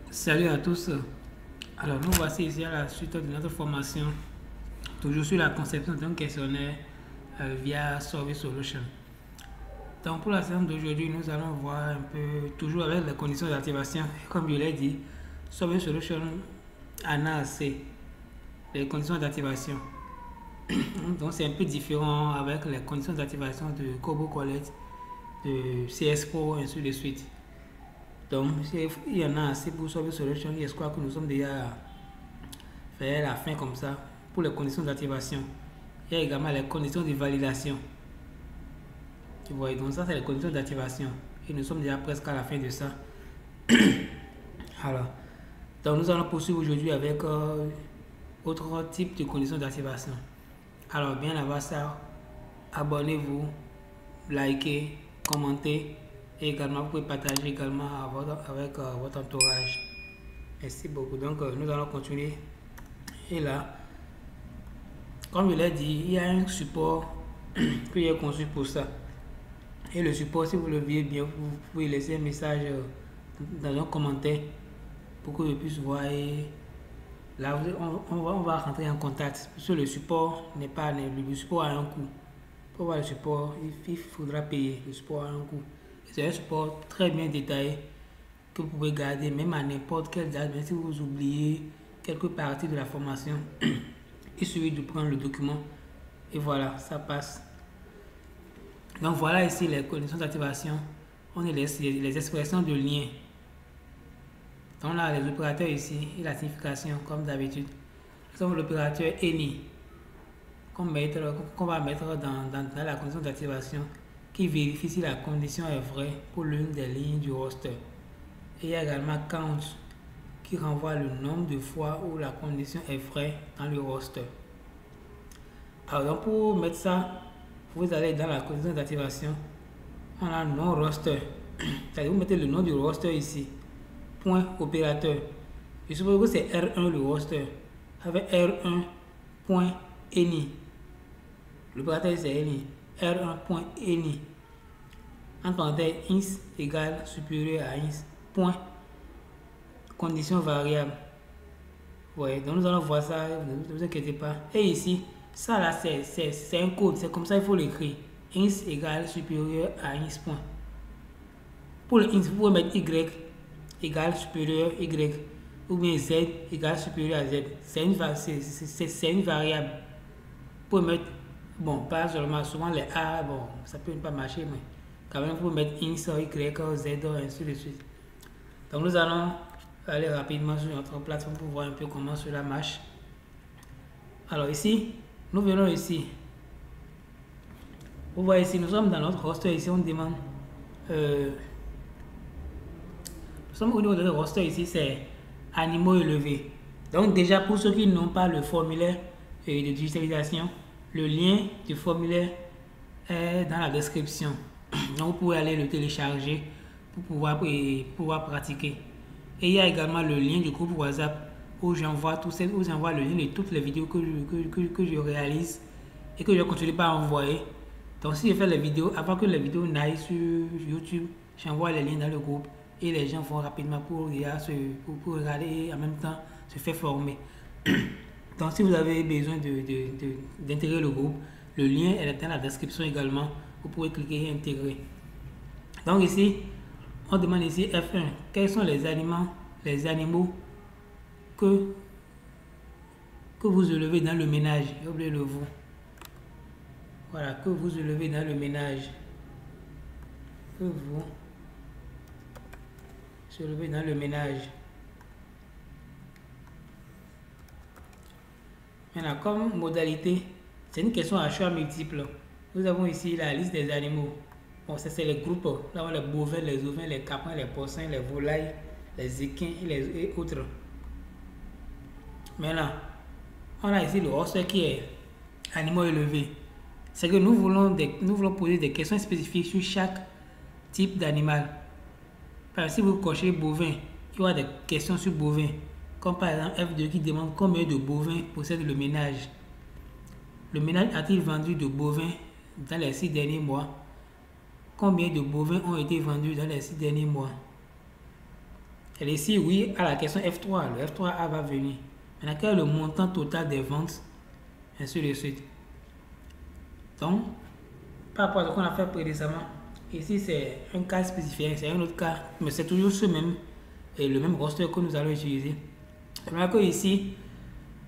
Salut à tous. Alors, nous voici ici à la suite de notre formation, toujours sur la conception d'un questionnaire via Survey Solution. Donc, pour la séance d'aujourd'hui, nous allons voir un peu, toujours avec les conditions d'activation. Comme je l'ai dit, Survey Solution en a assez, les conditions d'activation. Donc, c'est un peu différent avec les conditions d'activation de Kobo Collect, de CS Pro, ainsi de suite. Donc, il y en a assez pour Survey Solution. Je crois que nous sommes déjà faire la fin comme ça pour les conditions d'activation. Il y a également les conditions de validation. Tu vois, donc ça c'est les conditions d'activation. Et nous sommes déjà presque à la fin de ça. Alors, donc nous allons poursuivre aujourd'hui avec autre type de conditions d'activation. Alors, bien avant ça, abonnez-vous, likez, commentez et également vous pouvez partager également avec votre entourage. Merci beaucoup. Donc, nous allons continuer. Et là, comme je l'ai dit, il y a un support que j'ai conçu pour ça. Et le support, si vous le voyez bien, vous pouvez laisser un message dans un commentaire pour que je puisse voir. Et là, on va rentrer en contact. Parce que le support n'est pas. Le support a un coût. Pour voir le support, il faudra payer. Le support a un coût. C'est un support très bien détaillé que vous pouvez garder même à n'importe quelle date. Même si vous oubliez quelques parties de la formation, il suffit de prendre le document et voilà, ça passe. Donc voilà ici les conditions d'activation. On a les expressions de lien. Donc là, les opérateurs ici et la signification comme d'habitude. Nous avons l'opérateur any qu'on va mettre dans la condition d'activation qui vérifie si la condition est vraie pour l'une des lignes du roster. Et il y a également count qui renvoie le nombre de fois où la condition est vraie dans le roster. Alors donc pour mettre ça, vous allez dans la condition d'activation, on a non roster. C'est-à-dire vous mettez le nom du roster ici, point opérateur. Je suppose que c'est R1 le roster, avec R1 point any. L'opérateur c'est any, R1 point any. En parenthèse, ins égale supérieur à ins, point, condition variable. Ouais, donc nous allons voir ça, ne vous inquiétez pas. Et ici, ça là c'est un code, c'est comme ça il faut l'écrire. Ins égale supérieur à ins point. Pour le ins, vous pouvez mettre y égale supérieur y ou bien z égale supérieur à z. C'est une variable. Vous pouvez mettre, bon, pas seulement, souvent les a, bon, ça peut pas marcher, mais quand même vous pouvez mettre ins, y, z, ainsi de suite. Donc nous allons aller rapidement sur notre plateforme pour voir un peu comment cela marche. Alors ici, nous venons ici. Vous voyez ici, nous sommes dans notre roster. Ici, on demande. Nous sommes au niveau de notre roster. Ici, c'est animaux élevés. Donc, déjà, pour ceux qui n'ont pas le formulaire de digitalisation, le lien du formulaire est dans la description. Donc, vous pouvez aller le télécharger pour pouvoir pratiquer. Et il y a également le lien du groupe WhatsApp où j'envoie le lien de toutes les vidéos que je réalise et que je continue pas à envoyer. Donc si je fais les vidéos, avant que les vidéos n'aillent sur YouTube, j'envoie les liens dans le groupe et les gens vont rapidement pour regarder et en même temps se faire former. Donc si vous avez besoin d'intégrer le groupe, le lien est dans la description également. Vous pouvez cliquer et intégrer. Donc ici, on demande ici F1. Quels sont les animaux que vous élevez dans le ménage? J'ai oublié le vous. Voilà, que vous élevez dans le ménage. Que vous élevez dans le ménage. Maintenant, comme modalité, c'est une question à choix multiple. Nous avons ici la liste des animaux. Bon, ça c'est les groupes. Là, on a les bovins, les ovins, les caprins, les porcins, les volailles, les équins et autres. Maintenant, on a ici le roster qui est animaux élevés. C'est que nous voulons poser des questions spécifiques sur chaque type d'animal. Par exemple, si vous cochez bovin, il y aura des questions sur bovin. Comme par exemple F2 qui demande combien de bovins possède le ménage. Le ménage a-t-il vendu de bovins dans les 6 derniers mois? Combien de bovins ont été vendus dans les 6 derniers mois? Elle est ici, oui, à la question F3. Le F3A va venir. Maintenant, quel est le montant total des ventes? Ainsi de suite. Donc, par rapport à ce qu'on a fait précédemment, ici c'est un cas spécifique, c'est un autre cas, mais c'est toujours ce même, et le même roster que nous allons utiliser. Remarquez ici,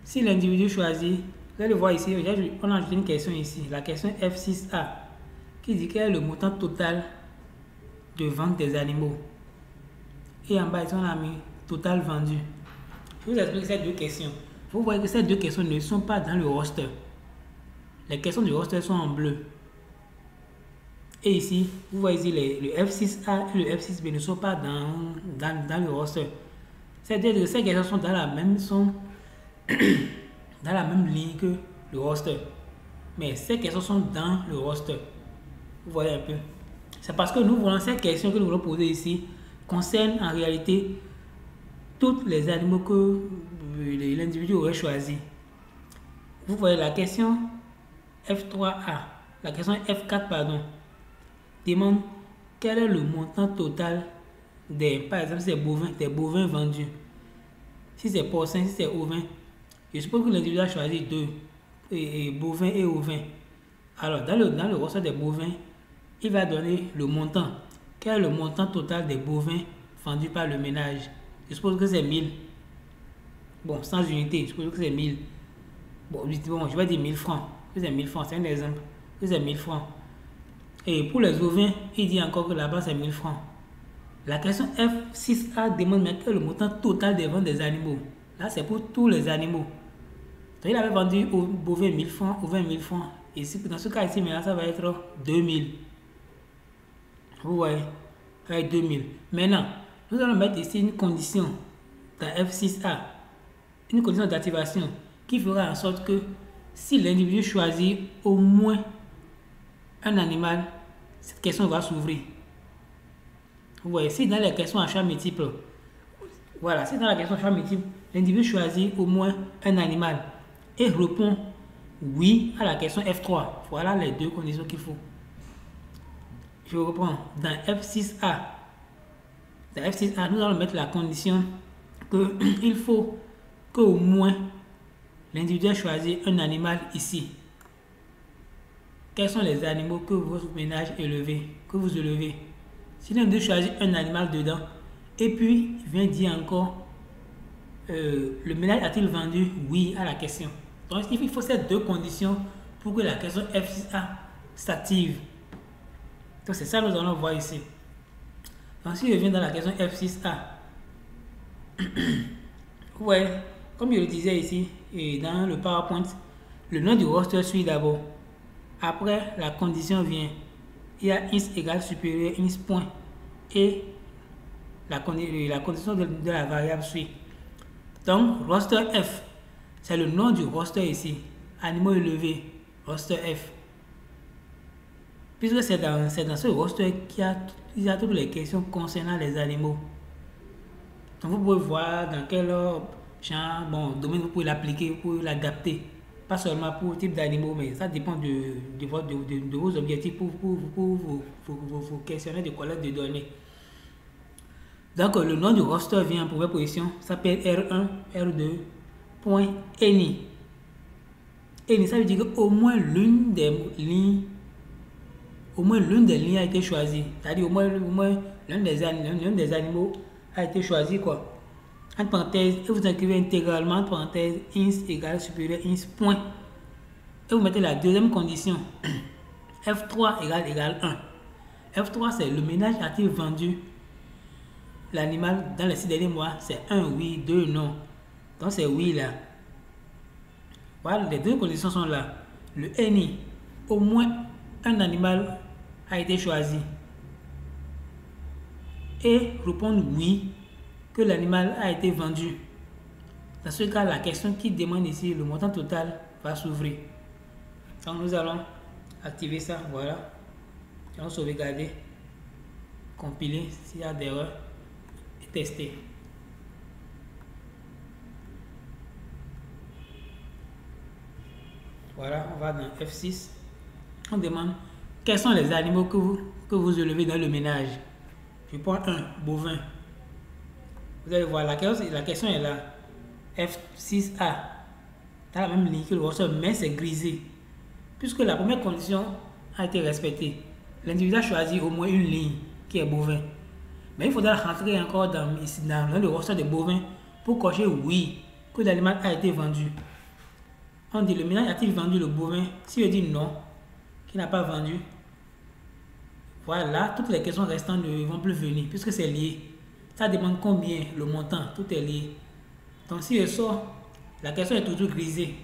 si l'individu choisit, vous allez voir ici, on a ajouté une question ici, la question F6A, qui dit quel est le montant total de vente des animaux. Et en bas, ici, on a mis total vendu. Je vous explique ces deux questions. Vous voyez que ces deux questions ne sont pas dans le roster. Les questions du roster sont en bleu. Et ici, vous voyez ici, le F6A et le F6B ne sont pas dans le roster. C'est-à-dire que ces questions sont dans la même, dans la même ligne que le roster. Mais ces questions sont dans le roster. Vous voyez un peu. C'est parce que nous voulons ces questions que nous voulons poser ici concernent en réalité tous les animaux que l'individu aurait choisi. Vous voyez la question F3A, la question F4, pardon, demande quel est le montant total des, par exemple, des bovins vendus. Si c'est porcin, si c'est ovin, je suppose que l'individu a choisi deux, bovins et ovins. Alors, dans le roster des bovins, il va donner le montant. Quel est le montant total des bovins vendus par le ménage? Je suppose que c'est 1000. Bon, sans unité, je suppose que c'est 1000. Bon, je vais dire 1000 francs. C'est 1000 francs, c'est un exemple. C'est 1000 francs. Et pour les ovins, il dit encore que là-bas c'est 1000 francs. La question F6A demande maintenant quel est le montant total des ventes des animaux. Là, c'est pour tous les animaux. Donc, il avait vendu au bovin 1000 francs, au vin 1000 francs. Et dans ce cas ici, maintenant, ça va être 2000. Vous voyez, ça va être 2000. Maintenant, nous allons mettre ici une condition dans F6A, une condition d'activation qui fera en sorte que si l'individu choisit au moins un animal, cette question va s'ouvrir. Vous voyez, si dans les questions à choix multiple, voilà, si dans la question à choix multiple, l'individu choisit au moins un animal et répond oui à la question F3, voilà les deux conditions qu'il faut. Je reprends, dans F6A, nous allons mettre la condition qu'il faut qu'au moins l'individu ait choisi un animal ici. Quels sont les animaux que votre ménage que vous élevez? Si l'individu choisit un animal dedans, et puis il vient dire encore, le ménage a-t-il vendu? Oui à la question. Donc il faut ces deux conditions pour que la question F6A s'active. Donc c'est ça que nous allons voir ici. Donc si je viens dans la question F6A, ouais, comme je le disais ici, et dans le PowerPoint, le nom du roster suit d'abord. Après, la condition vient. Il y a ins égale supérieur ins point. Et la condition de la variable suit. Donc, roster F, c'est le nom du roster ici. Animaux élevés, roster F. Puisque c'est dans ce roster qu'il y a toutes les questions concernant les animaux. Donc, vous pouvez voir dans quel genre, domaine vous pouvez l'appliquer, vous pouvez l'adapter. Pas seulement pour le type d'animaux, mais ça dépend de vos objectifs pour vos questionnaires de collecte de données. Donc, le nom du roster vient en première position, s'appelle R1, R2, point any. Any, ça veut dire qu'au moins l'une des lignes a été choisie. C'est-à-dire au moins l'un des animaux a été choisi, quoi. Entre parenthèses, et vous écrivez intégralement, entre parenthèses, ins égale supérieur ins point. Et vous mettez la deuxième condition. F3 égale 1. F3, c'est le ménage a-t-il vendu l'animal dans les 6 derniers mois? C'est 1, oui, 2, non. Donc c'est oui là. Voilà, les deux conditions sont là. Le any, au moins un animal a été choisi. Et répondre oui, que l'animal a été vendu. Dans ce cas, la question qui demande ici, le montant total, va s'ouvrir. Donc nous allons activer ça, voilà. Nous allons sauvegarder, compiler s'il y a d'erreurs et tester. Voilà, on va dans F6. On demande quels sont les animaux que vous élevez dans le ménage. Je prends un bovin. Vous allez voir, la question est là. F6A. Dans la même ligne que le roster, mais c'est grisé. Puisque la première condition a été respectée. L'individu a choisi au moins une ligne qui est bovin. Mais il faudra rentrer encore dans le roster des bovins pour cocher oui que l'aliment a été vendu. On dit le ménage a-t-il vendu le bovin? Si je dis non, qu'il n'a pas vendu, voilà, toutes les questions restantes ne vont plus venir puisque c'est lié. Ça demande combien, le montant, tout est lié. Donc si je sors, la question est toujours grisée,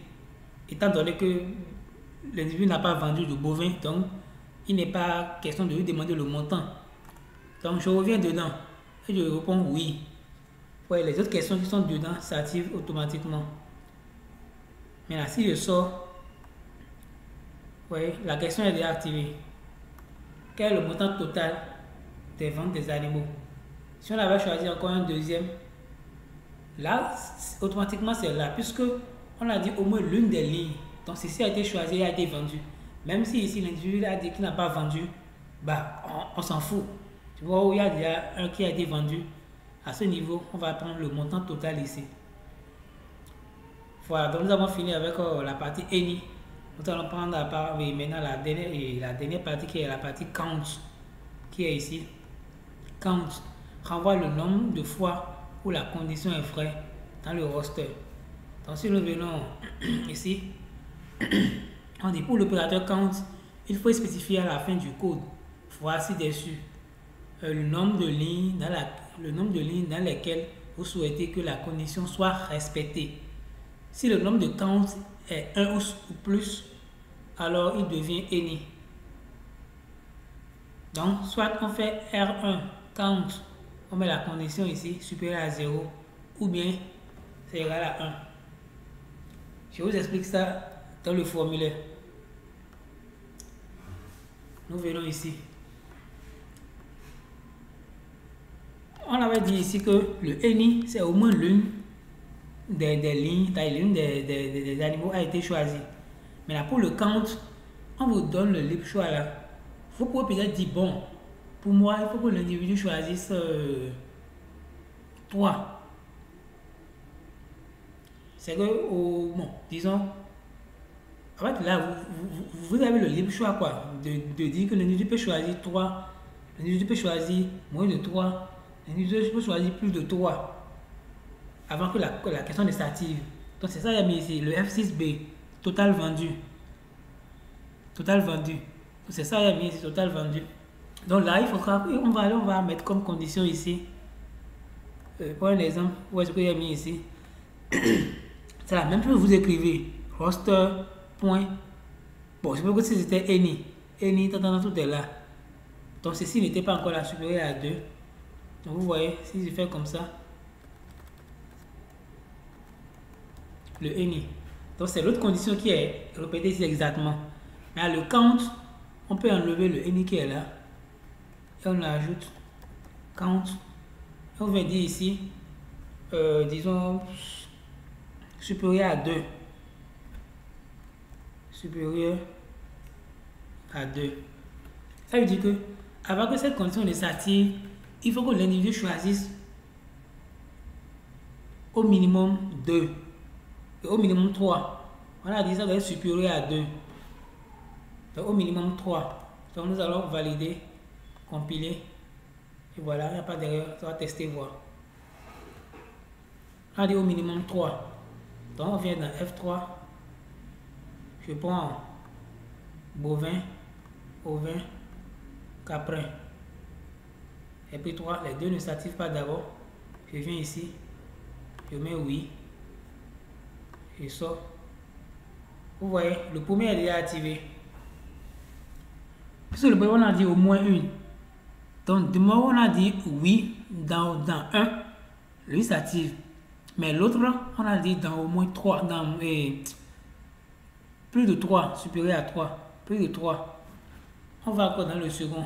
étant donné que l'individu n'a pas vendu de bovin, donc il n'est pas question de lui demander le montant. Donc je reviens dedans et je réponds oui. Ouais, les autres questions qui sont dedans s'activent automatiquement. Maintenant, si je sors, ouais, la question est déjà activée. Quel est le montant total des ventes des animaux? Si on avait choisi encore un deuxième, là, automatiquement c'est là, puisque on a dit au moins l'une des lignes. Donc ceci a été choisi et a été vendu. Même si ici l'individu a dit qu'il n'a pas vendu, bah on s'en fout. Tu vois où il y a déjà un qui a été vendu. À ce niveau, on va prendre le montant total ici. Voilà, donc nous avons fini avec la partie any. Nous allons prendre maintenant la dernière partie qui est la partie count, qui est ici. Count renvoie le nombre de fois où la condition est vraie dans le roster. Donc si nous venons ici, on dit pour l'opérateur count, il faut spécifier à la fin du code. Voici dessus le nombre de lignes dans lesquelles vous souhaitez que la condition soit respectée. Si le nombre de count est 1 ou plus, alors il devient any. Donc, soit on fait R1 count, on met la condition ici supérieure à 0, ou bien c'est égal à 1. Je vous explique ça dans le formulaire. Nous venons ici. On avait dit ici que le any, c'est au moins l'une des lignes, l'une des animaux a été choisie. Mais là, pour le count, on vous donne le libre choix là. Vous pouvez peut-être dire, bon, pour moi, il faut que l'individu choisisse 3. C'est que, bon, disons, en fait, là, vous avez le libre choix, quoi, de dire que l'individu peut choisir 3, l'individu peut choisir moins de 3, l'individu peut choisir plus de 3, avant que la question ne s'active. Donc, c'est ça qu'il y a mis ici, le F6B, total vendu. Total vendu. C'est ça qu'il y a mis ici, total vendu. Donc là, il faudra, on va mettre comme condition ici, pour un exemple, où est-ce qu'il y a mis ici? C'est la même chose, vous écrivez roster, point. Bon, je peux que si c'était any, tout est là. Donc ceci n'était pas encore la supérieure à 2. Donc vous voyez, si je fais comme ça, le any. Donc c'est l'autre condition qui est répétée ici exactement. Mais le count, on peut enlever le any qui est là. Et on ajoute count. On va dire ici, disons, supérieur à 2. Supérieur à 2. Ça veut dire que, avant que cette condition ne s'active, il faut que l'individu choisisse au minimum 2. Et au minimum 3. On a dit que ça doit être supérieur à 2. Donc au minimum 3. Donc nous allons valider, compiler. Et voilà, il n'y a pas d'erreur. Ça va tester, voir. On a dit au minimum 3. Donc on vient dans F3. Je prends bovin, ovin, caprin. Et puis 3, les deux ne s'activent pas d'abord. Je viens ici. Je mets oui. Je sors. Vous voyez, le premier est déjà activé. Puisque le premier, on a dit au moins une. Donc, du moment où on a dit oui dans 1, lui s'active. Mais l'autre, on a dit dans au moins 3, dans plus de 3, supérieur à 3, plus de 3. On va encore dans le second.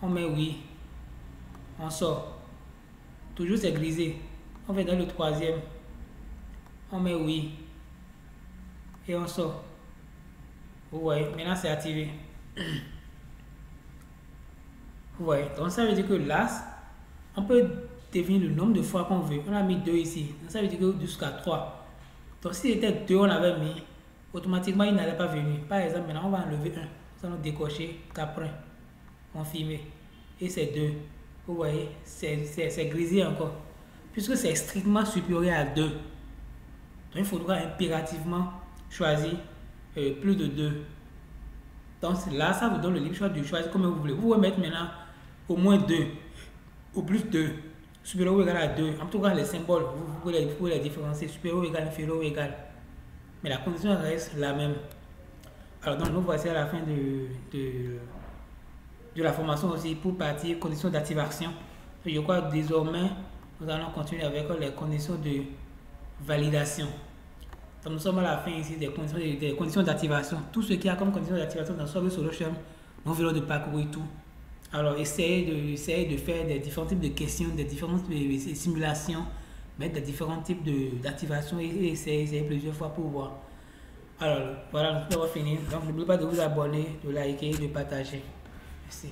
On met oui. On sort. Toujours c'est grisé. On va dans le troisième. On met oui. Et on sort. Vous voyez, maintenant c'est activé. Vous voyez, donc ça veut dire que là, on peut définir le nombre de fois qu'on veut. On a mis 2 ici. Ça veut dire que jusqu'à 3. Donc si c'était 2, on avait mis, automatiquement il n'allait pas venir. Par exemple, maintenant on va enlever 1. Nous allons décocher Caprin. Confirmer. Et c'est 2. Vous voyez, c'est grisé encore. Puisque c'est strictement supérieur à 2. Donc il faudra impérativement choisir plus de 2. Donc là, ça vous donne le libre choix de choisir comme vous voulez. Vous pouvez mettre maintenant au moins 2 ou plus 2. Supérieur ou égal à 2. En tout cas, les symboles, vous pouvez les différencier. Supérieur ou égal, inférieur ou égal. Mais la condition reste la même. Alors donc nous voici à la fin de la formation aussi pour partir conditions d'activation. Je crois que désormais, nous allons continuer avec les conditions de validation. Donc nous sommes à la fin ici des conditions d'activation. Tout ce qu'il y a comme conditions d'activation dans Solve Solution, nous venons de parcourir tout. Alors essayez de faire des différents types de questions, des différentes simulations, mettre des différents types d'activation et essayer plusieurs fois pour voir. Alors voilà, nous avons fini. Donc n'oubliez pas de vous abonner, de liker, de partager. Merci.